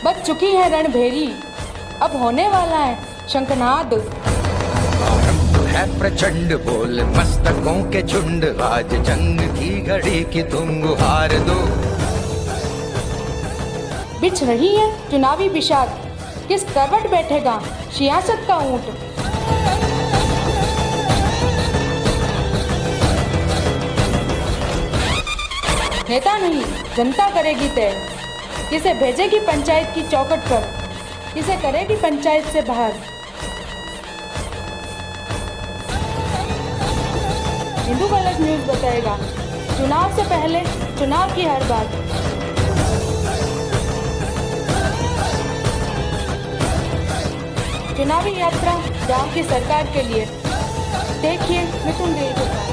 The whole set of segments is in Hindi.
बच चुकी है रणभेरी, अब होने वाला है शंखनाद। है प्रचंड बोल मस्तकों के झुंड, आज जंग की घड़ी की तुम गुहार दो। बिछ रही है चुनावी बिशात, किस करवट बैठेगा सियासत का ऊंट। नेता नहीं जनता करेगी तय, किसे भेजेगी पंचायत की चौखट पर, किसे करेगी पंचायत से बाहर। हिंदू कलश न्यूज बताएगा चुनाव से पहले चुनाव की हर बात। चुनावी यात्रा गांव की सरकार के लिए, देखिए मिथुन देव के साथ।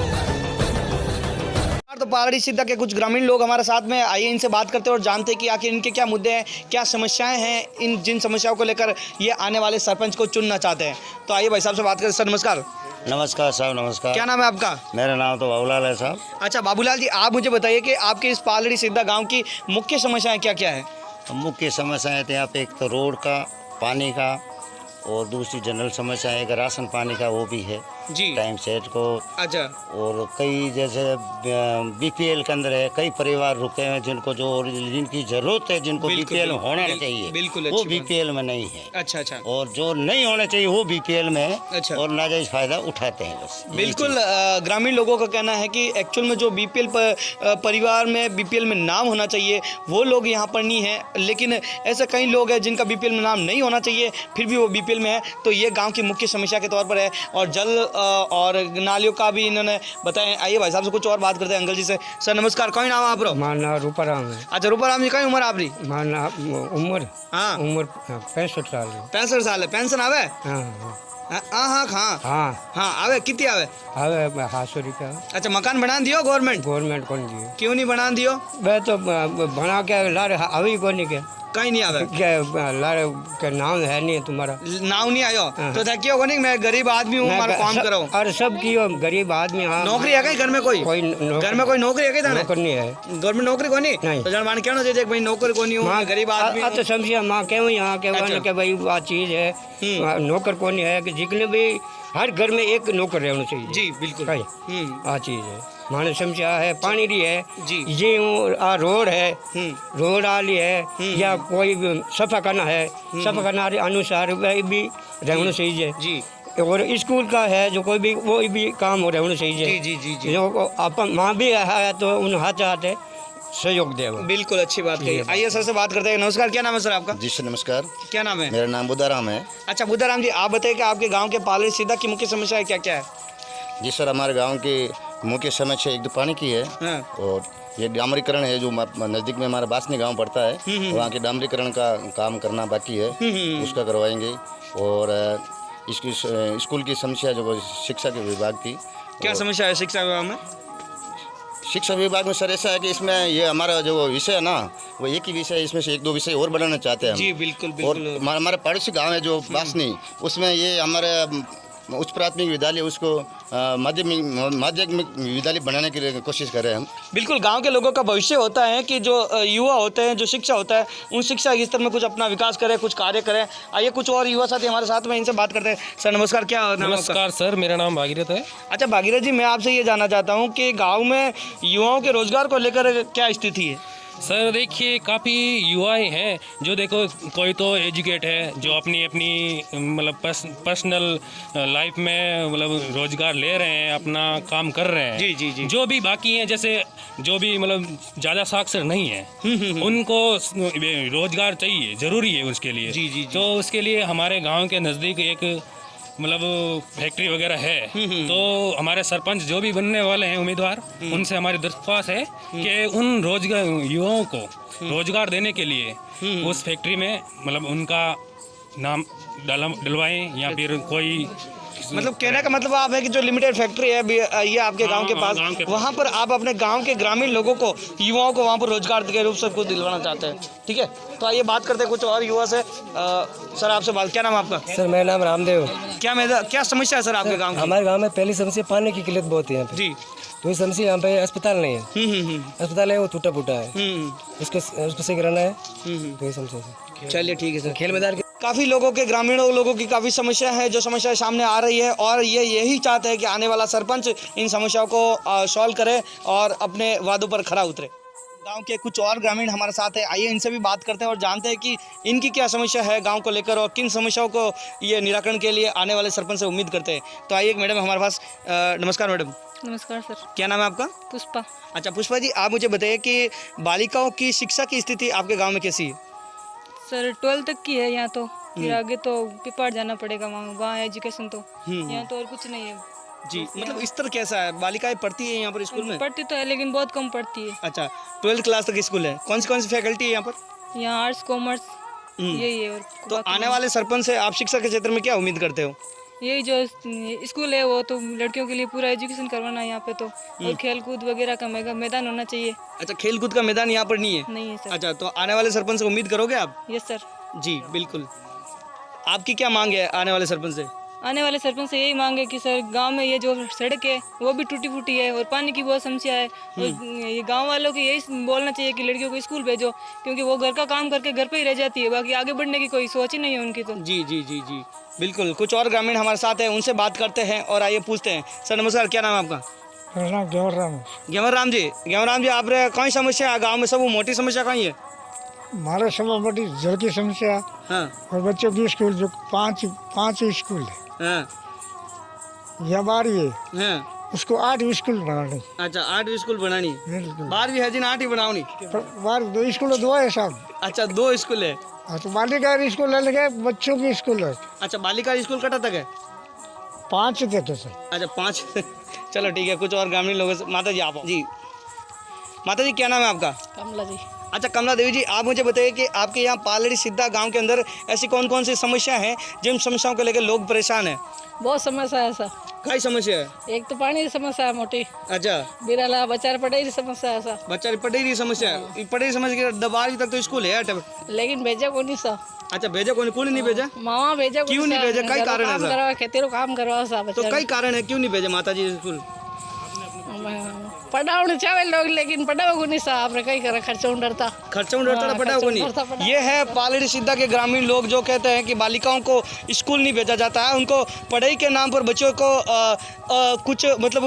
तो पहाड़ी सीधा के कुछ ग्रामीण लोग हमारे साथ में आइए, इनसे बात करते हैं और जानते हैं कि आखिर इनके क्या मुद्दे हैं, क्या समस्याएं हैं, इन जिन समस्याओं को लेकर ये आने वाले सरपंच को चुनना चाहते हैं। तो आइए भाई साहब से बात करें। सर नमस्कार। नमस्कार साहब, नमस्कार। क्या नाम है आपका? मेरा नाम तो बाबूलाल है साहब। अच्छा बाबूलाल जी, आप मुझे बताइए कि आपके इस पहाड़ी सीधा गाँव की मुख्य समस्याएं क्या क्या है? मुख्य समस्याएं तो यहाँ पे एक तो रोड का, पानी का, और दूसरी जनरल समस्या है कि राशन पानी का वो भी है जी टाइम सेट को। अच्छा। और कई जैसे बीपीएल के अंदर है, कई परिवार रुके हैं जिनको जो जिनकी जरूरत है, जिनको बीपीएल होना चाहिए, बिल्कुल वो बीपीएल में नहीं है। अच्छा अच्छा। और जो नहीं होना चाहिए वो बीपीएल में है। अच्छा। और नाजायज फायदा उठाते हैं बस। बिल्कुल ग्रामीण लोगों का कहना है कि एक्चुअल में जो बीपीएल परिवार में बीपीएल में नाम होना चाहिए वो लोग यहाँ पर नहीं है, लेकिन ऐसे कई लोग हैं जिनका बीपीएल में नाम नहीं होना चाहिए फिर भी वो बीपीएल में है। तो ये गांव की मुख्य समस्या के तौर पर है। और जल और नालियों का भी इन्होंने बताया। आइए भाई साहब से कुछ और बात करते हैं, अंकल जी से। सर नमस्कार, कौन नाम आप? माना रूपाराम है। अच्छा रूपाराम जी, कई उम्र आपकी? माना उम्र, हाँ उम्र 65 साल है। 65 साल है। पेंशन आवे? हाँ हाँ हाँ हाँ हाँ हाँ आवे। कितनी आवे? હવે 500 रुपया। अच्छा मकान बना दियो गवर्नमेंट? गवर्नमेंट कौन दिए? क्यों नहीं बना दियो? मैं तो बना के लारे अभी कौन के कहीं नहीं आवे क्या लारे के नाम है नहीं तुम्हारा? नाव नहीं आयो तो थकियो नहीं, मैं गरीब आदमी हूँ, मारा काम करो। अरे सब कियो गरीब आदमी। हाँ नौकरी है कहीं घर में? कोई घर में कोई नौकरी है कहीं? नौकर नहीं है, गवर्नमेंट नौकरी को नहीं। तो जन क्या ना भाई नौकरी को नहीं हूँ, गरीब आदमी तो समझिए माँ क्यों यहाँ के भाई आ चीज है नौकर को नहीं है कि जितने भी हर घर में एक नौकर रहना चाहिए। जी बिल्कुल। आ चीज है माने समस्या है। पानी री है जी, ये आ रोड है, रोड आली है या कोई सफा करना है, सफा करना अनुसार भी रहना चाहिए जी। और स्कूल का है जो कोई भी वो भी काम हो रहना चाहिए। जी जी जी जी। जो अपन माँ भी है तो उन हाथ हाथ सहयोग दे। बिल्कुल अच्छी बात कही। आइए सर से बात करते हैं। नमस्कार, क्या नाम है सर आपका? जी सर नमस्कार। क्या नाम है? मेरा नाम बुद्धाराम है। अच्छा बुद्धाराम जी, आप बताइए कि आपके गांव के पहाड़ी सीधा की मुख्य समस्या क्या क्या है? जी सर, हमारे गांव की मुख्य समस्या एक तो पानी की है। हाँ। और ये डामरीकरण है जो नज़दीक में हमारा बासनी गांव पड़ता है, वहाँ के डामरीकरण का काम करना बाकी है, उसका करवाएंगे। और इसकी स्कूल की समस्या जो शिक्षा के विभाग की। क्या समस्या है शिक्षा विभाग में? शिक्षा विभाग में सर ऐसा है कि इसमें ये हमारा जो विषय है ना, वो एक ही विषय है, इसमें से एक दो विषय और बढ़ाना चाहते हैं हम। जी बिल्कुल और बिल्कुल। हमारे पड़ोसी गांव है जो बासनी, उसमें ये हमारे उच्च प्राथमिक विद्यालय उसको माध्यमिक विद्यालय बनाने की कोशिश कर रहे हैं हम। बिल्कुल, गांव के लोगों का भविष्य होता है कि जो युवा होते हैं, जो शिक्षा होता है, उन शिक्षा के स्तर में कुछ अपना विकास करें, कुछ कार्य करें। आइए कुछ और युवा साथी हमारे साथ में, इनसे बात करते हैं। सर नमस्कार, क्या नाम है आपका? नमस्कार सर, मेरा नाम भागीरथ है। अच्छा भागीरथ जी, मैं आपसे ये जानना चाहता हूँ कि गाँव में युवाओं के रोजगार को लेकर क्या स्थिति है? सर देखिए, काफ़ी युवाएं हैं जो देखो, कोई तो एजुकेट है जो अपनी अपनी मतलब पर्सनल लाइफ में मतलब रोजगार ले रहे हैं, अपना काम कर रहे हैं। जी जी जी। जो भी बाकी हैं, जैसे जो भी मतलब ज़्यादा साक्षर नहीं है उनको रोजगार चाहिए, ज़रूरी है उसके लिए। जी जी जी। तो उसके लिए हमारे गांव के नज़दीक एक मतलब फैक्ट्री वगैरह है। तो हमारे सरपंच जो भी बनने वाले हैं उम्मीदवार, उनसे हमारी दरख्वास्त है कि उन रोजगार युवाओं को रोजगार देने के लिए उस फैक्ट्री में मतलब उनका नाम डलवाएं, या फिर कोई मतलब कहने का मतलब आप है कि जो लिमिटेड फैक्ट्री है ये आपके गांव के पास, गाँव के पास। वहाँ पर आप अपने गांव के ग्रामीण लोगों को, युवाओं को वहाँ पर रोजगार के रूप से कुछ दिलवाना चाहते हैं। ठीक है, तो आइए बात करते हैं कुछ और युवा से। सर आपसे बात, क्या नाम है आपका? सर मेरा नाम रामदेव। क्या समस्या है सर आपके गाँव की? हमारे गांव में पहली समस्या पानी की किल्लत बहुत है यहाँ पे। जी। तो इस समस्या यहाँ पे अस्पताल नहीं है। अस्पताल है वो टूटा फूटा है, उसको सही कराना है। तो ये समस्या है। चलिए ठीक है सर। खेल मैदान के काफ़ी लोगों के, ग्रामीणों लोगों की काफ़ी समस्या है, जो समस्या सामने आ रही है, और ये यही चाहते हैं कि आने वाला सरपंच इन समस्याओं को सॉल्व करे और अपने वादों पर खरा उतरे। गांव के कुछ और ग्रामीण हमारे साथ है, आइए इनसे भी बात करते हैं और जानते हैं कि इनकी क्या समस्या है गांव को लेकर और किन समस्याओं को ये निराकरण के लिए आने वाले सरपंच से उम्मीद करते हैं। तो आइए एक मैडम हमारे पास। नमस्कार मैडम। नमस्कार सर। क्या नाम है आपका? पुष्पा। अच्छा पुष्पा जी, आप मुझे बताइए कि बालिकाओं की शिक्षा की स्थिति आपके गाँव में कैसी है? सर 12 तक की है यहाँ तो, फिर आगे तो पिपाड़ जाना पड़ेगा, वहाँ एजुकेशन तो, यहाँ तो और कुछ नहीं है जी। मतलब स्तर कैसा है? बालिकाएं पढ़ती है यहाँ पर स्कूल में? पढ़ती तो है लेकिन बहुत कम पढ़ती है। अच्छा 12th क्लास तक स्कूल है। कौन सी फैकल्टी है यहाँ पर? यहाँ आर्ट्स कॉमर्स यही है। और तो आने वाले सरपंच से आप शिक्षा के क्षेत्र में क्या उम्मीद करते हो? यही जो स्कूल है वो तो लड़कियों के लिए पूरा एजुकेशन करवाना है यहाँ पे तो, और खेल कूद वगैरह का मैदान होना चाहिए। अच्छा खेल कूद का मैदान यहाँ पर नहीं है? नहीं है सर। अच्छा, तो आने वाले सरपंच से उम्मीद करोगे आप? Yes sir. जी बिल्कुल। आपकी क्या मांग है आने वाले सरपंच से? आने वाले सरपंच से यही मांग है कि सर गांव में ये जो सड़क है वो भी टूटी फूटी है और पानी की बहुत समस्या है, और ये गांव वालों को यही बोलना चाहिए कि लड़कियों को स्कूल भेजो, क्योंकि वो घर का काम करके घर पे ही रह जाती है, बाकी आगे बढ़ने की कोई सोच ही नहीं है उनकी तो। जी जी जी जी बिल्कुल। कुछ और ग्रामीण हमारे साथ हैं, उनसे बात करते हैं और आइए पूछते हैं। सर नमस्कार, क्या नाम है आपका? मेरा नाम गेवर राम। गेवर राम जी। गेवर राम जी, आप कौन समस्या है गाँव में? सब मोटी समस्या कहीं है? हमारे समय बड़ी जल की समस्या, हाँ और बच्चों की स्कूल जो पाँच स्कूल है, हाँ या 12 है, हाँ। उसको 8 स्कूल बनानी। अच्छा 8 स्कूल बनानी, बिल्कुल। 12 है जी ना 8 ही बनाओनी? 2 स्कूल 2 है साहब। अच्छा 2 स्कूल है। हाँ, तो बालिका स्कूल अलग है, बच्चों की स्कूल है। अच्छा बालिका स्कूल कटा तक है? 5 तक है सर। अच्छा 5 चलो ठीक है। कुछ और ग्रामीण लोगों से। माता जी आप जी। माता जी क्या नाम है आपका? कमला जी। अच्छा कमला देवी जी, आप मुझे बताइए कि आपके यहाँ पालड़ी सिद्धा गांव के अंदर ऐसी कौन कौन सी समस्या हैं जिन समस्याओं को लेकर लोग परेशान हैं? बहुत समस्या है सर। कई समस्या है? एक तो पानी की समस्या है मोटी, अच्छा बिरला बच्चा पढ़ाई की समस्या है सर। बच्चा पढ़ी समस्या है? पढ़ी समस्या 12वीं तक तो स्कूल है अटब। लेकिन भेजा को नहीं सर। अच्छा भेजा कौन नहीं भेजा? मामा भेजा क्यों नहीं भेजा? कई कारण है सर? करवा खेती रो काम करवा सर। तो कई कारण है क्यों नहीं भेजा माता जी स्कूल? पढ़ाने चाहे लोग लेकिन पढ़ाओ को नहीं साहब रे, कई करा खर्चा डरता पढ़ाओ को नहीं। ये है पालड़ी सिद्धा के ग्रामीण लोग जो कहते हैं कि बालिकाओं को स्कूल नहीं भेजा जाता है, उनको पढ़ाई के नाम पर बच्चों को कुछ मतलब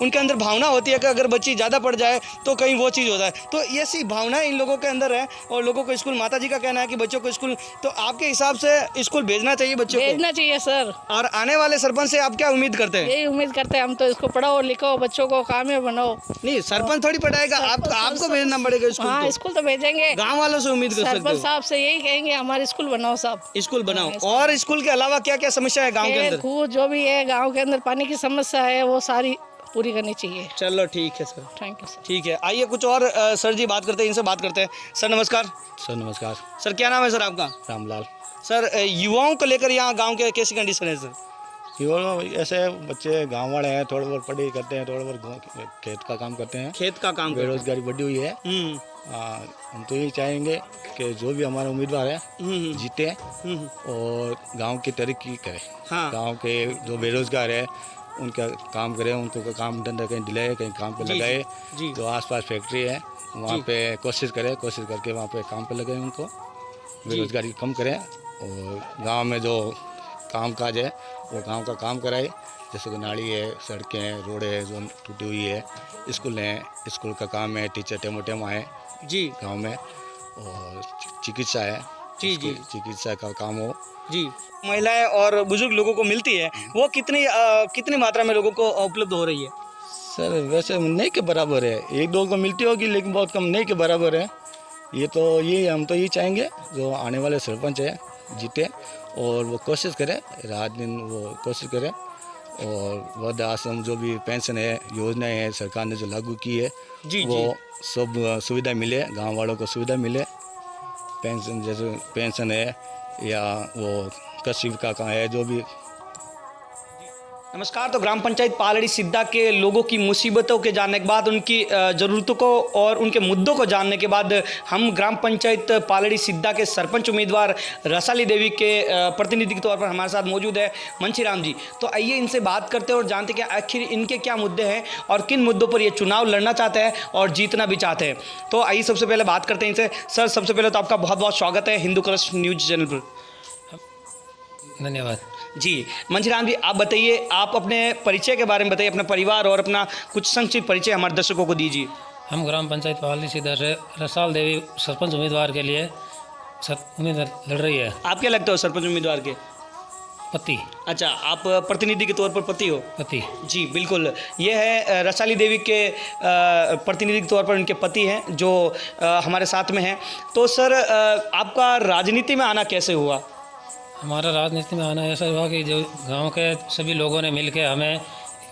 उनके अंदर भावना होती है कि अगर बच्ची ज़्यादा पढ़ जाए तो कहीं वो चीज़ होता है, तो ऐसी भावना इन लोगों के अंदर है और लोगों को स्कूल, माता जी का कहना है कि बच्चों को स्कूल, तो आपके हिसाब से स्कूल भेजना चाहिए बच्चों को? भेजना चाहिए सर। और आने वाले सरपंच से आप क्या उम्मीद करते हैं? यही उम्मीद करते हैं हम तो, इसको पढ़ाओ लिखो, बच्चों को कामयाब बनाओ। नहीं सरपंच थोड़ी पढ़ाएगा, आपको भेजना पड़ेगा स्कूल। हाँ स्कूल तो भेजेंगे, गाँव वालों से उम्मीद कर सकते सरपंच हो? साहब से यही कहेंगे हमारे स्कूल बनाओ साहब। स्कूल बनाओ। और स्कूल के अलावा क्या क्या समस्या है गांव के अंदर? खूब जो भी है गांव के अंदर पानी की समस्या है वो सारी पूरी करनी चाहिए। चलो ठीक है सर। Thank you sir. ठीक है, आइए कुछ और सर जी बात करते हैं, इनसे बात करते हैं। सर नमस्कार। सर नमस्कार। सर क्या नाम है सर आपका? रामलाल। सर युवाओं को लेकर यहाँ गांव के कैसी कंडीशन है सर? ऐसे बच्चे गांव वाले हैं, थोड़ा बहुत पढ़ाई करते हैं, थोड़ा बहुत खेत का काम करते हैं। खेत का काम करते हैं। बेरोजगारी बढ़ी हुई है। हम तो यही चाहेंगे कि जो भी हमारा उम्मीदवार है जीते और गांव की तरक्की करे। हाँ। गांव के जो बेरोजगार है उनका काम करे, उनको काम धंधा कहीं दिलाए, कहीं काम पे लगाए। जी। जो आसपास फैक्ट्री है वहाँ पे कोशिश करके वहाँ पे काम पे लगाए, उनको बेरोजगारी कम करें और गांव में जो काम काज है वो गांव का काम कराए, जैसे कि नाली है, सड़कें हैं, रोड है जो टूटी हुई है, स्कूल हैं, स्कूल का काम है, टीचर टेमो आए जी गांव में, और चिकित्सा है जी जी चिकित्सा का काम हो जी। महिलाएं और बुजुर्ग लोगों को मिलती है वो कितनी मात्रा में लोगों को उपलब्ध हो रही है? सर वैसे नहीं के बराबर है, एक दो को मिलती होगी लेकिन बहुत कम, नहीं के बराबर है। ये तो ये हम तो ये चाहेंगे जो आने वाले सरपंच है जीते और वो कोशिश करे, रात दिन वो कोशिश करे, और वृद्ध आश्रम जो भी पेंशन है, योजनाएं हैं सरकार ने जो लागू की है जी, वो सब सुविधा मिले, गांव वालों को सुविधा मिले। पेंशन जैसे पेंशन है या वो कृषि का है, जो भी नमस्कार। तो ग्राम पंचायत पालड़ी सिद्धा के लोगों की मुसीबतों के जानने के बाद, उनकी ज़रूरतों को और उनके मुद्दों को जानने के बाद हम ग्राम पंचायत पालड़ी सिद्धा के सरपंच उम्मीदवार रसाली देवी के प्रतिनिधि के तौर पर हमारे साथ मौजूद है मंशीराम जी। तो आइए इनसे बात करते हैं और जानते हैं कि आखिर इनके क्या मुद्दे हैं और किन मुद्दों पर ये चुनाव लड़ना चाहते हैं और जीतना भी चाहते हैं। तो आइए सबसे पहले बात करते हैं इनसे। सर, सबसे पहले तो आपका बहुत बहुत स्वागत है हिंदू कलश न्यूज चैनल पर। धन्यवाद जी मंशीराम जी, आप बताइए, आप अपने परिचय के बारे में बताइए, अपना परिवार और अपना कुछ संक्षिप्त परिचय हमारे दर्शकों को दीजिए। हम ग्राम पंचायत पालड़ी सिद्धा से रसाल देवी सरपंच उम्मीदवार के लिए उम्मीदवार लड़ रही है। आप क्या लगता हो सरपंच उम्मीदवार के? पति। अच्छा, आप प्रतिनिधि के तौर पर पति हो? पति। जी बिल्कुल, ये है रसाली देवी के प्रतिनिधि के तौर पर उनके पति हैं जो हमारे साथ में हैं। तो सर, आपका राजनीति में आना कैसे हुआ? हमारा राजनीति में आना ऐसा हुआ कि जो गांव के सभी लोगों ने मिलकर हमें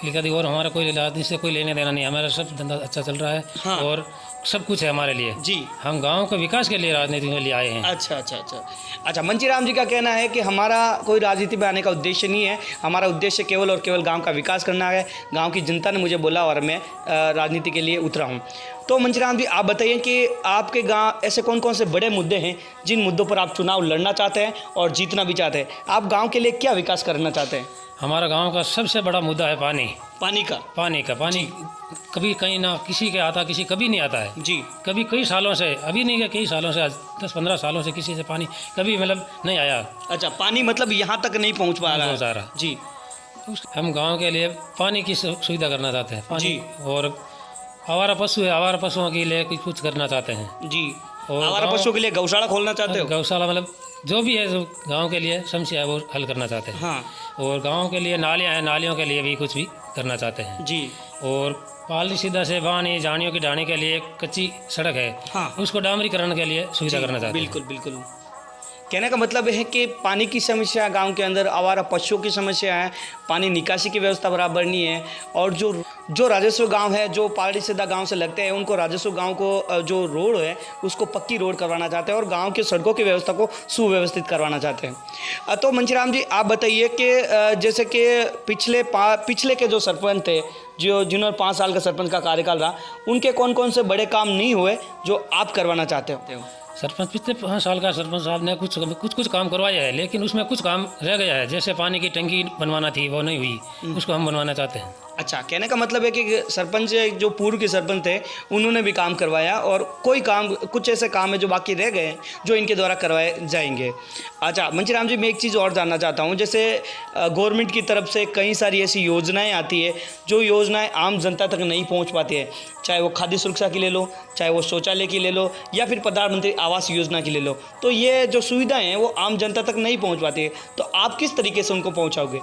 लिखा दी, और हमारा कोई राजनीति से कोई लेने देना नहीं, हमारा सब धंधा अच्छा चल रहा है। हाँ। और सब कुछ है हमारे लिए। जी, हम गांव के विकास के लिए राजनीति में लिए आए हैं। अच्छा, मंशीराम जी का कहना है कि हमारा कोई राजनीति में आने का उद्देश्य नहीं है, हमारा उद्देश्य केवल और केवल गांव का विकास करना है। गांव की जनता ने मुझे बोला और मैं राजनीति के लिए उतरा हूं। तो मंशीराम जी, आप बताइए कि आपके गांव ऐसे कौन कौन से बड़े मुद्दे हैं जिन मुद्दों पर आप चुनाव लड़ना चाहते हैं और जीतना भी चाहते हैं? आप गाँव के लिए क्या विकास करना चाहते हैं? हमारा गांव का सबसे बड़ा मुद्दा है पानी। पानी कभी कहीं ना किसी के आता, किसी कभी नहीं आता है। जी, कभी कई सालों से, अभी नहीं है, कई सालों से, 10-15 सालों से किसी से पानी कभी मतलब नहीं आया। अच्छा, पानी मतलब यहाँ तक नहीं पहुँच पा रहा है। जी, हम गांव के लिए पानी की सुविधा करना चाहते हैं। पानी। जी। और आवारा पशु है, आवारा पशुओं के लिए कुछ करना चाहते हैं। जी, और आवारा पशुओं के लिए गौशाला खोलना चाहते हो? गौशाला मतलब जो भी है, जो गांव के लिए समस्या है वो हल करना चाहते हैं। हाँ। और गांव के लिए नालियाँ हैं, नालियों के लिए भी कुछ भी करना चाहते हैं। जी। और पालड़ी सिद्धा से वाहनी जानियों की ढाणी के लिए एक कच्ची सड़क है। हाँ। उसको डामरीकरण के लिए सुविधा करना चाहते हैं। बिल्कुल बिल्कुल। कहने का मतलब है कि पानी की समस्या गांव के अंदर, आवारा पशुओं की समस्या है, पानी निकासी की व्यवस्था बराबर नहीं है, और जो राजस्व गांव है जो पालड़ी सिद्धा गांव से लगते हैं, उनको राजस्व गांव को जो रोड है उसको पक्की रोड करवाना चाहते हैं और गांव के सड़कों की व्यवस्था को सुव्यवस्थित करवाना चाहते हैं। तो मंशीराम जी, आप बताइए कि जैसे कि पिछले के जो सरपंच थे, जिन्होंने 5 साल का सरपंच का कार्यकाल रहा, उनके कौन कौन से बड़े काम नहीं हुए जो आप करवाना चाहते हो? सरपंच पिछले 5 साल का सरपंच साहब ने कुछ काम करवाया है, लेकिन उसमें कुछ काम रह गया है। जैसे पानी की टंकी बनवाना थी, वो नहीं हुई, उसको हम बनवाना चाहते हैं। अच्छा, कहने का मतलब है कि सरपंच जो पूर्व के सरपंच थे उन्होंने भी काम करवाया, और कोई काम, कुछ ऐसे काम है जो बाकी रह गए हैं जो इनके द्वारा करवाए जाएंगे। अच्छा मंशीराम जी, मैं एक चीज़ और जानना चाहता हूँ। जैसे गवर्नमेंट की तरफ से कई सारी ऐसी योजनाएं आती है जो योजनाएं आम जनता तक नहीं पहुँच पाती है, चाहे वो खाद्य सुरक्षा की ले लो, चाहे वो शौचालय की ले लो, या फिर प्रधानमंत्री आवास योजना की ले लो। तो ये जो सुविधाएँ हैं वो आम जनता तक नहीं पहुँच पाती है, तो आप किस तरीके से उनको पहुँचाओगे?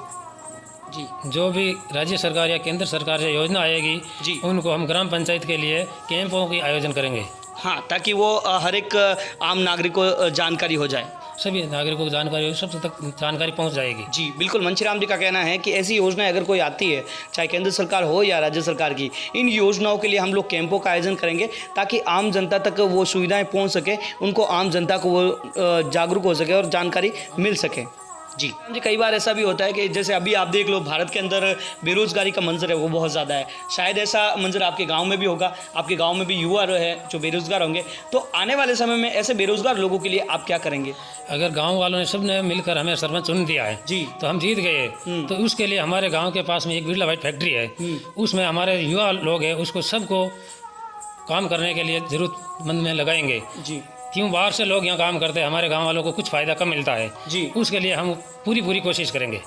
जी, जो भी राज्य सरकार या केंद्र सरकार से योजना आएगी जी, उनको हम ग्राम पंचायत के लिए कैंपों की आयोजन करेंगे। हाँ, ताकि वो हर एक आम नागरिक को जानकारी हो जाए, सभी नागरिकों को जानकारी, सब तक जानकारी पहुंच जाएगी। जी बिल्कुल। मंशीराम जी का कहना है कि ऐसी योजनाएं अगर कोई आती है, चाहे केंद्र सरकार हो या राज्य सरकार की, इन योजनाओं के लिए हम लोग कैंपों का आयोजन करेंगे ताकि आम जनता तक वो सुविधाएं पहुंच सके, उनको आम जनता को वो जागरूक हो सके और जानकारी मिल सके। जी कई बार ऐसा भी होता है कि जैसे अभी आप देख लो, भारत के अंदर बेरोजगारी का मंजर है वो बहुत ज़्यादा है। शायद ऐसा मंजर आपके गांव में भी होगा, आपके गांव में भी युवा है जो बेरोजगार होंगे। तो आने वाले समय में ऐसे बेरोजगार लोगों के लिए आप क्या करेंगे? अगर गांव वालों ने सबने मिलकर हमें सरपंच चुन दिया है जी, तो हम जीत गए। तो उसके लिए हमारे गाँव के पास में एक बिरला व्हाइट फैक्ट्री है, उसमें हमारे युवा लोग हैं, उसको सबको काम करने के लिए जरूरतमंद में लगाएंगे। जी, क्यों बाहर से लोग यहाँ काम करते हैं, हमारे गांव वालों को कुछ फ़ायदा कम मिलता है जी, उसके लिए हम पूरी कोशिश करेंगे।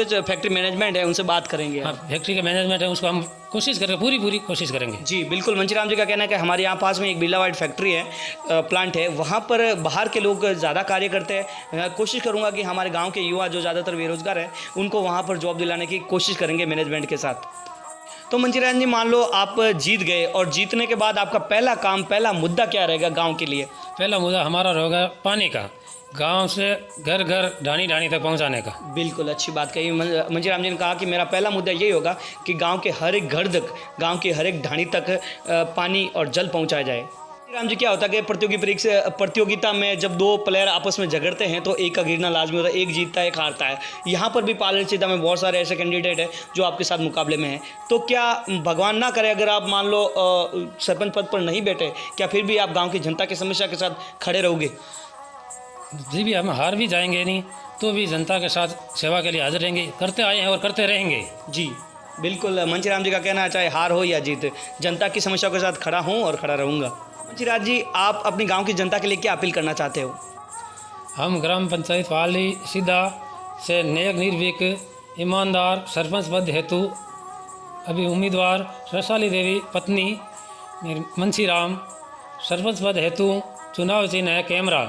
जो फैक्ट्री मैनेजमेंट है उनसे बात करेंगे। हाँ, फैक्ट्री के मैनेजमेंट है, उसको हम कोशिश करेंगे, पूरी कोशिश करेंगे। जी बिल्कुल। मंशीराम जी का कहना है कि हमारे यहाँ पास में एक बिरला व्हाइट फैक्ट्री है, प्लांट है, वहाँ पर बाहर के लोग ज़्यादा कार्य करते हैं। कोशिश करूँगा कि हमारे गाँव के युवा जो ज़्यादातर बेरोजगार हैं उनको वहाँ पर जॉब दिलाने की कोशिश करेंगे मैनेजमेंट के साथ। तो मंशीराम जी, मान लो आप जीत गए, और जीतने के बाद आपका पहला काम, पहला मुद्दा क्या रहेगा गांव के लिए? पहला मुद्दा हमारा रहेगा पानी का, गांव से घर घर ढाणी तक पहुंचाने का। बिल्कुल, अच्छी बात कही। मंशीराम जी ने कहा कि मेरा पहला मुद्दा यही होगा कि गांव के हर एक घर तक, गांव के हर एक ढाणी तक पानी और जल पहुंचाया जाए। राम जी, क्या होता है कि प्रतियोगिता में जब दो प्लेयर आपस में झगड़ते हैं तो एक का गिरना लाजमी होता है, एक जीतता है एक हारता है। यहाँ पर भी पारदर्शिता में बहुत सारे ऐसे कैंडिडेट हैं जो आपके साथ मुकाबले में हैं, तो क्या भगवान ना करे अगर आप मान लो सरपंच पद पर नहीं बैठे, क्या फिर भी आप गाँव की जनता की समस्या के साथ खड़े रहोगे? जी भी, हम हार भी जाएंगे नहीं तो भी जनता के साथ सेवा के लिए हाजिर रहेंगे, करते आए हैं और करते रहेंगे। जी बिल्कुल, मंचीराम जी का कहना है चाहे हार हो या जीत, जनता की समस्याओं के साथ खड़ा हूँ और खड़ा रहूँगा। मंचीराज जी, आप अपनी गांव की जनता के लिए क्या अपील करना चाहते हो? हम ग्राम पंचायत पाली सीधा से नेक निर्भीक ईमानदार सरपंच पद हेतु अभी उम्मीदवार रसाली देवी पत्नी मंचीराम सरपंच पद हेतु चुनाव चिन्ह है कैमरा,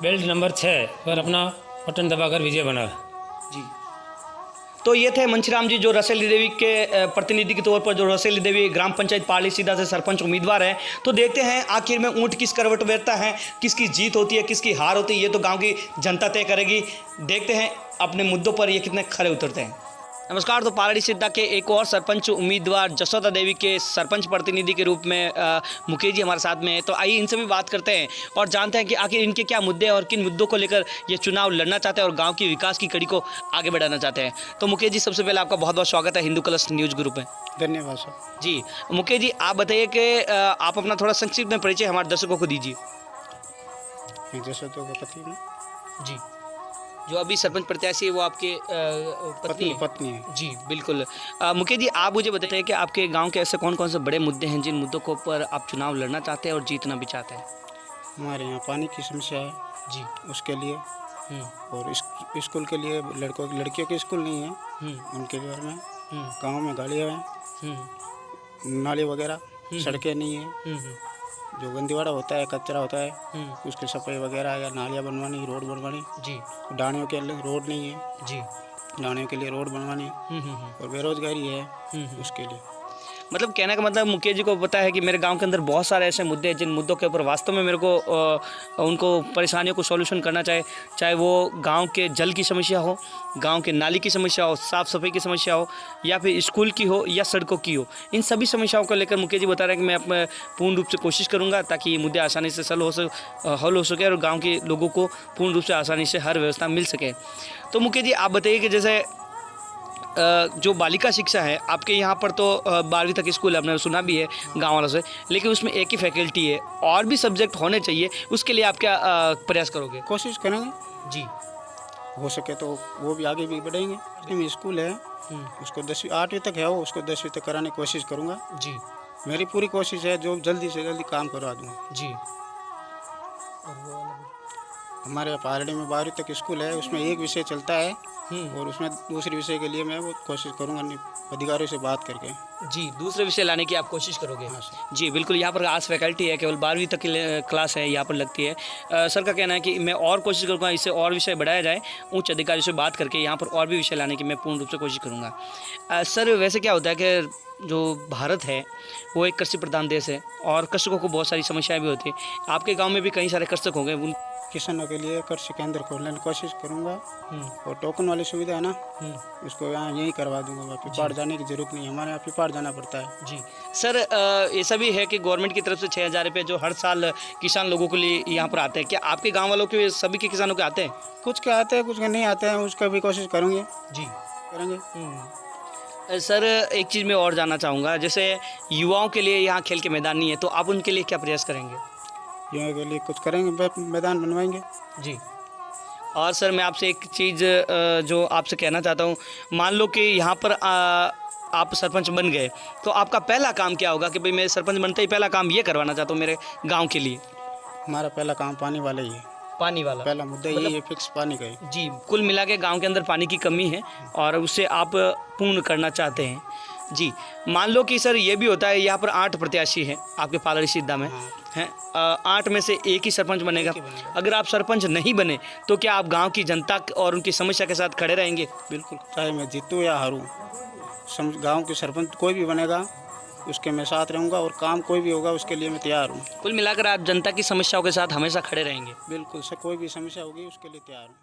बेल्ट नंबर 6 पर अपना बटन दबाकर विजय बना। जी, तो ये थे मंचीराम जी जो रसेली देवी के प्रतिनिधि के तौर पर, जो रसेली देवी ग्राम पंचायत पाली सीधा से सरपंच उम्मीदवार हैं। तो देखते हैं आखिर में ऊंट किस करवट बैठता है, किसकी जीत होती है, किसकी हार होती है, ये तो गांव की जनता तय करेगी। देखते हैं अपने मुद्दों पर ये कितने खरे उतरते हैं। नमस्कार, तो पालड़ी सिद्धा के एक और सरपंच उम्मीदवार जसोदा देवी के सरपंच प्रतिनिधि के रूप में मुकेश जी हमारे साथ में है। तो आइए इनसे भी बात करते हैं और जानते हैं कि आखिर इनके क्या मुद्दे हैं और किन मुद्दों को लेकर ये चुनाव लड़ना चाहते हैं और गांव की विकास की कड़ी को आगे बढ़ाना चाहते हैं। तो मुकेश जी, सबसे पहले आपका बहुत बहुत स्वागत है हिंदू कलश न्यूज़ ग्रुप में। धन्यवाद सर। जी मुकेश जी, आप बताइए कि आप अपना थोड़ा संक्षिप्त में परिचय हमारे दर्शकों को दीजिए। मैं जसोदा का पति हूँ। जी, जो अभी सरपंच प्रत्याशी है वो आपके पत्नी है। जी बिल्कुल। मुकेश जी, आप मुझे बताइए कि आपके गांव के ऐसे कौन कौन से बड़े मुद्दे हैं जिन मुद्दों को पर आप चुनाव लड़ना चाहते हैं और जीतना भी चाहते हैं? हमारे यहाँ पानी की समस्या है जी, उसके लिए, और स्कूल के लिए लड़कियों के स्कूल नहीं है, उनके बारे में। गाँव में गाड़ियाँ हैं, नाले वगैरह, सड़कें नहीं है, जो गंदीवाड़ा होता है, कचरा होता है, उसकी सफाई वगैरह या नालियाँ बनवानी, रोड बनवानी। जी, डाणियों के लिए रोड नहीं है, जी, डाणियों के लिए रोड बनवानी, और बेरोजगारी है उसके लिए। मतलब कहने का मतलब मुकेश जी को पता है कि मेरे गांव के अंदर बहुत सारे ऐसे मुद्दे हैं जिन मुद्दों के ऊपर वास्तव में मेरे को उनको परेशानियों को सॉल्यूशन करना चाहे वो गांव के जल की समस्या हो, गांव के नाली की समस्या हो, साफ़ सफाई की समस्या हो, या फिर स्कूल की हो या सड़कों की हो। इन सभी समस्याओं को लेकर मुकेश जी बता रहे हैं कि मैं अपने पूर्ण रूप से कोशिश करूँगा ताकि ये मुद्दे आसानी से हल हो सके और गाँव के लोगों को पूर्ण रूप से आसानी से हर व्यवस्था मिल सके। तो मुकेश जी, आप बताइए कि जैसे जो बालिका शिक्षा है आपके यहाँ पर, तो 12वीं तक स्कूल है, आपने सुना भी है गांव वालों से, लेकिन उसमें एक ही फैकल्टी है, और भी सब्जेक्ट होने चाहिए, उसके लिए आप क्या प्रयास करोगे? कोशिश करेंगे जी, हो सके तो वो भी आगे भी बढ़ेंगे। में स्कूल है, उसको 10वीं 8वीं तक है, वो उसको 10वीं तक कराने की कोशिश करूँगा। जी, मेरी पूरी कोशिश है जो जल्दी से जल्दी काम करवा दूँगा। जी, हमारे पालड़ी में 12वीं तक स्कूल है, उसमें एक विषय चलता है, और उसमें दूसरे विषय के लिए मैं वो कोशिश करूँगा अधिकारियों से बात करके। जी, दूसरे विषय लाने की आप कोशिश करोगे? हाँ सर। जी बिल्कुल, यहाँ पर आज फैकल्टी है, केवल 12वीं तक की क्लास है यहाँ पर लगती है। सर का कहना है कि मैं और कोशिश करूँगा, इससे और विषय बढ़ाया जाए, उच्च अधिकारियों से बात करके यहाँ पर और भी विषय लाने की मैं पूर्ण रूप से कोशिश करूँगा। सर, वैसे क्या होता है कि जो भारत है वो एक कृषि प्रधान देश है और कृषकों को बहुत सारी समस्याएँ भी होती हैं। आपके गाँव में भी कई सारे कृषक होंगे, उन किसानों के लिए कृषि केंद्र खोलने की कोशिश करूँगा, और टोकन वाली सुविधा है ना, उसको यहाँ यहीं करवा दूँगा। पिपाड़ जाने की जरूरत नहीं, हमारे यहाँ पिपाड़ जाना पड़ता है। जी सर, ऐसा भी है कि गवर्नमेंट की तरफ से 6,000 रुपये जो हर साल किसान लोगों के लिए यहाँ पर आते हैं, क्या आपके गांव वालों के सभी के किसानों के आते हैं? कुछ के आते हैं, कुछ के नहीं आते हैं, उसका भी कोशिश करूँगे। जी करेंगे। सर, एक चीज़ मैं और जानना चाहूँगा, जैसे युवाओं के लिए यहाँ खेल के मैदान नहीं है, तो आप उनके लिए क्या प्रयास करेंगे? युवाओं के लिए कुछ करेंगे, मैदान बनवाएंगे। जी, और सर मैं आपसे एक चीज़ जो आपसे कहना चाहता हूँ, मान लो कि यहाँ पर आप सरपंच बन गए, तो आपका पहला काम क्या होगा कि भाई मैं सरपंच बनते ही पहला काम ये करवाना चाहता हूँ मेरे गांव के लिए? हमारा पहला काम पानी वाला ही है, पानी वाला पहला मुद्दा यही है, फिक्स पानी का ही। जी, कुल मिला के गाँव के अंदर पानी की कमी है और उसे आप पूर्ण करना चाहते हैं। जी, मान लो कि सर ये भी होता है, यहाँ पर 8 प्रत्याशी हैं आपके पालड़ी सिद्धा में हैं, 8 में से एक ही सरपंच बनेगा। अगर आप सरपंच नहीं बने तो क्या आप गांव की जनता और उनकी समस्या के साथ खड़े रहेंगे? बिल्कुल, चाहे मैं जीतूँ या हारूँ, गांव के सरपंच कोई भी बनेगा उसके मैं साथ रहूँगा, और काम कोई भी होगा उसके लिए मैं तैयार हूँ। कुल मिलाकर आप जनता की समस्याओं के साथ हमेशा खड़े रहेंगे? बिल्कुल सर, कोई भी समस्या होगी उसके लिए तैयार हूँ।